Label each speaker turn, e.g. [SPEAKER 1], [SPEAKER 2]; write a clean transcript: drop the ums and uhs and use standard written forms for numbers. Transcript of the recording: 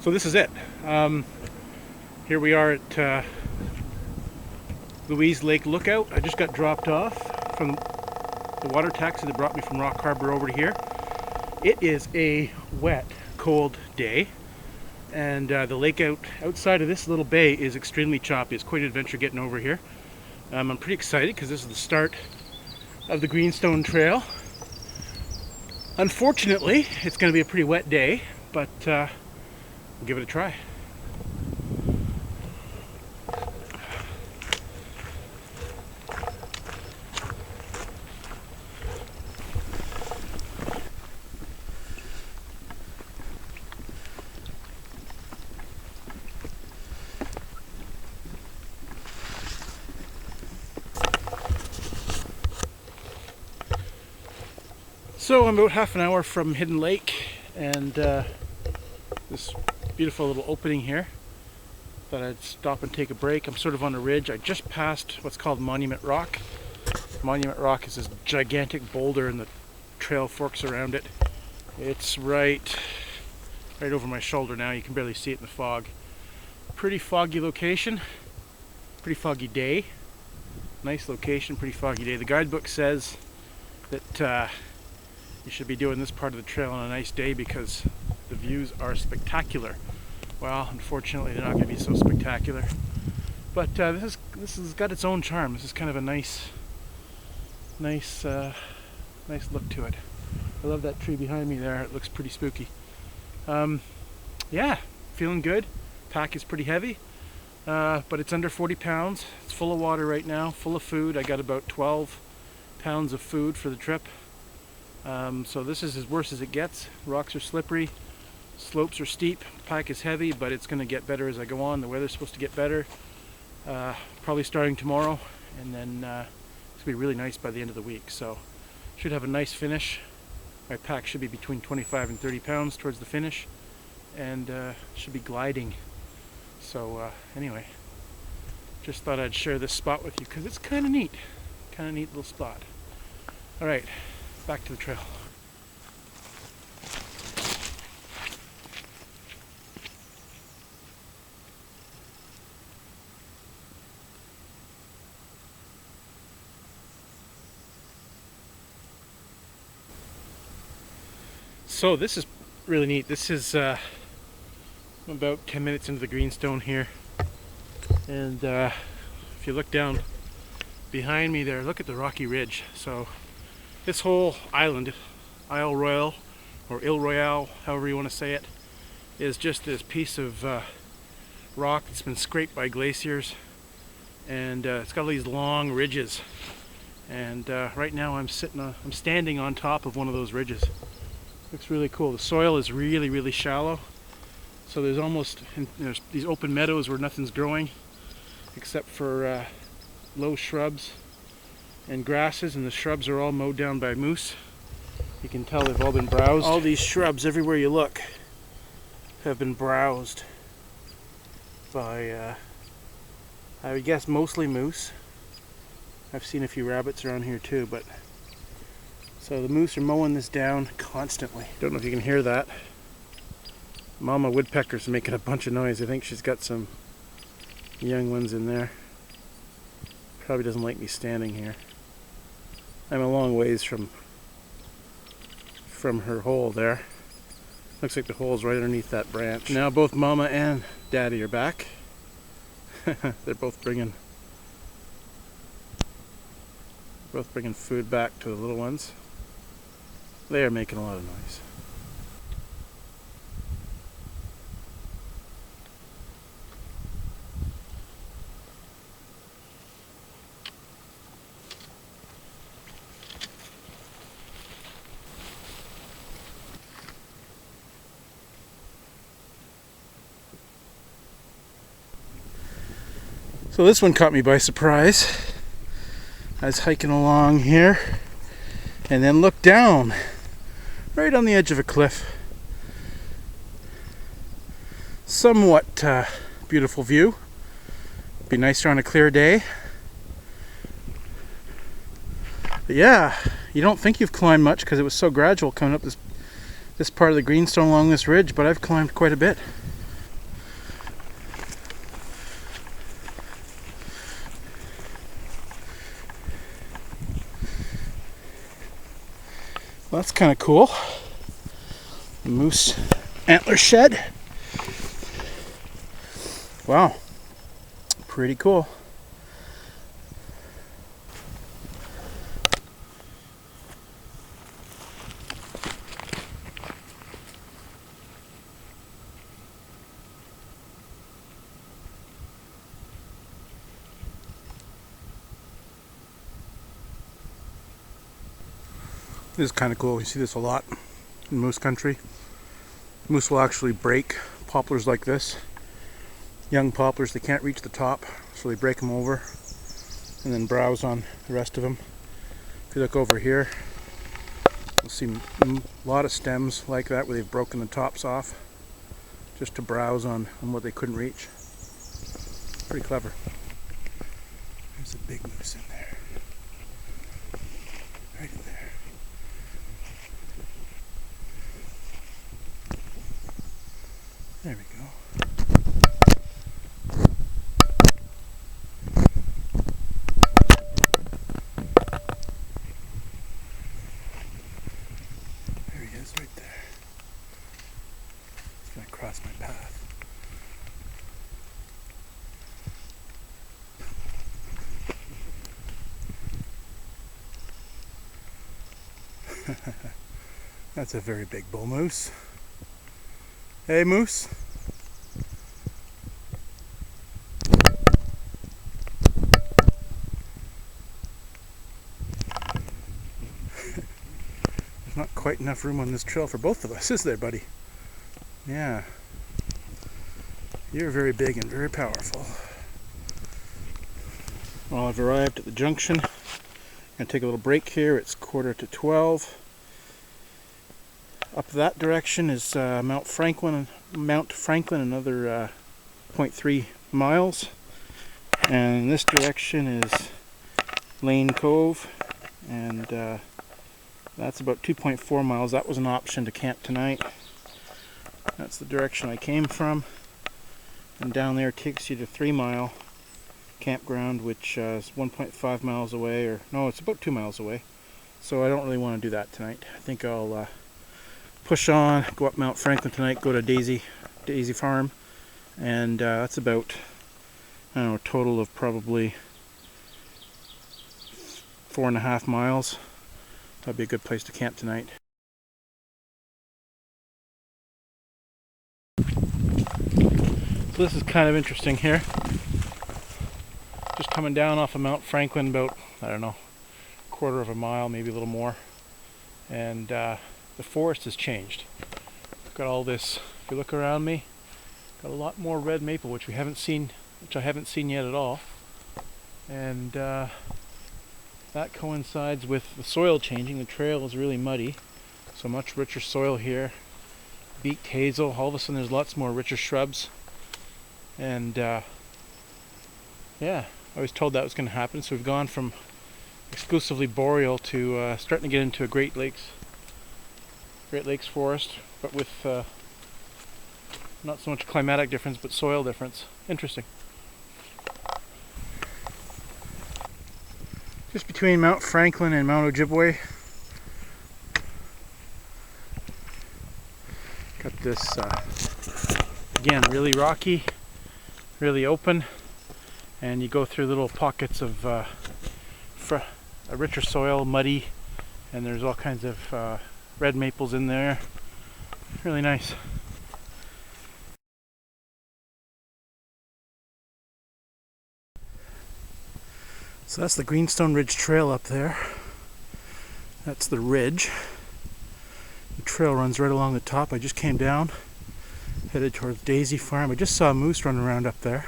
[SPEAKER 1] So this is it. Here we are at Louise Lake Lookout. I just got dropped off from the water taxi that brought me from Rock Harbor over to here. It is a wet, cold day, and the lake outside of this little bay is extremely choppy. It's quite an adventure getting over here. I'm pretty excited because this is the start of the Greenstone Trail. Unfortunately, it's going to be a pretty wet day, but we'll give it a try. So I'm about half an hour from Hidden Lake and this beautiful little opening here. Thought I'd stop and take a break. I'm sort of on a ridge. I just passed what's called Monument Rock. Monument Rock is this gigantic boulder and the trail forks around it. It's right over my shoulder now. You can barely see it in the fog. Pretty foggy location. Pretty foggy day. Nice location, pretty foggy day. The guidebook says that you should be doing this part of the trail on a nice day because the views are spectacular. Well, unfortunately, they're not going to be so spectacular. But this has got its own charm. This is kind of a nice look to it. I love that tree behind me there. It looks pretty spooky. Yeah, feeling good. Pack is pretty heavy, but it's under 40 pounds. It's full of water right now, full of food. I got about 12 pounds of food for the trip. So this is as worse as it gets. Rocks are slippery, slopes are steep, pack is heavy, but it's going to get better as I go on. The weather's supposed to get better, probably starting tomorrow, and then it's going to be really nice by the end of the week. So should have a nice finish. My pack should be between 25 and 30 pounds towards the finish, and should be gliding. So anyway, just thought I'd share this spot with you because it's kind of neat little spot. All right. Back to the trail. So this is really neat. This is about 10 minutes into the Greenstone here, and if you look down behind me there, look at the rocky ridge. So this whole island, Isle Royale, or Isle Royale, however you want to say it, is just this piece of rock that's been scraped by glaciers, and it's got all these long ridges. And right now I'm standing on top of one of those ridges. Looks really cool. The soil is really shallow, so there's these open meadows where nothing's growing except for low shrubs and grasses, and the shrubs are all mowed down by moose. You can tell they've all been browsed. All these shrubs, everywhere you look, have been browsed by, I would guess, mostly moose. I've seen a few rabbits around here too, but so the moose are mowing this down constantly. Don't know if you can hear that. Mama woodpecker's making a bunch of noise. I think she's got some young ones in there. Probably doesn't like me standing here. I'm a long ways from her hole there. Looks like the hole's right underneath that branch. Now both Mama and Daddy are back. They're both bringing food back to the little ones. They are making a lot of noise. So this one caught me by surprise. I was hiking along here and then looked down right on the edge of a cliff. Somewhat beautiful view. Be nicer on a clear day. But yeah, you don't think you've climbed much because it was so gradual coming up this part of the Greenstone along this ridge, but I've climbed quite a bit. Well, that's kind of cool. Moose antler shed. Wow, pretty cool. This is kind of cool. You see this a lot in moose country. Moose will actually break poplars like this. Young poplars, they can't reach the top, so they break them over and then browse on the rest of them. If you look over here, you'll see a lot of stems like that where they've broken the tops off just to browse on what they couldn't reach. Pretty clever. There's a big moose in there. Right in there. There we go. There he is right there. He's going to cross my path. That's a very big bull moose. Hey, moose. There's not quite enough room on this trail for both of us, is there, buddy? Yeah. You're very big and very powerful. Well, I've arrived at the junction. I'm going to take a little break here. It's 11:45. Up that direction is Mount Franklin, another 0.3 miles. And this direction is Lane Cove, and that's about 2.4 miles. That was an option to camp tonight. That's the direction I came from. And down there takes you to 3 Mile campground, which is 1.5 miles away, or no, it's about 2 miles away. So I don't really want to do that tonight. I think I'll push on, go up Mount Franklin tonight, go to Daisy Farm, and that's about, I don't know, a total of probably 4.5 miles. That'd be a good place to camp tonight. So this is kind of interesting here. Just coming down off of Mount Franklin about, I don't know, 1/4 mile, maybe a little more, and the forest has changed. I've got all this, if you look around me, got a lot more red maple, which I haven't seen yet at all. And that coincides with the soil changing. The trail is really muddy, so much richer soil here. Beaked hazel, all of a sudden there's lots more richer shrubs. And yeah, I was told that was going to happen, so we've gone from exclusively boreal to starting to get into a Great Lakes forest, but with not so much climatic difference, but soil difference. Interesting. Just between Mount Franklin and Mount Ojibwe, got this, again, really rocky, really open, and you go through little pockets of a richer soil, muddy, and there's all kinds of red maples in there. Really nice. So that's the Greenstone Ridge Trail up there. That's the ridge. The trail runs right along the top. I just came down, headed towards Daisy Farm. I just saw a moose running around up there.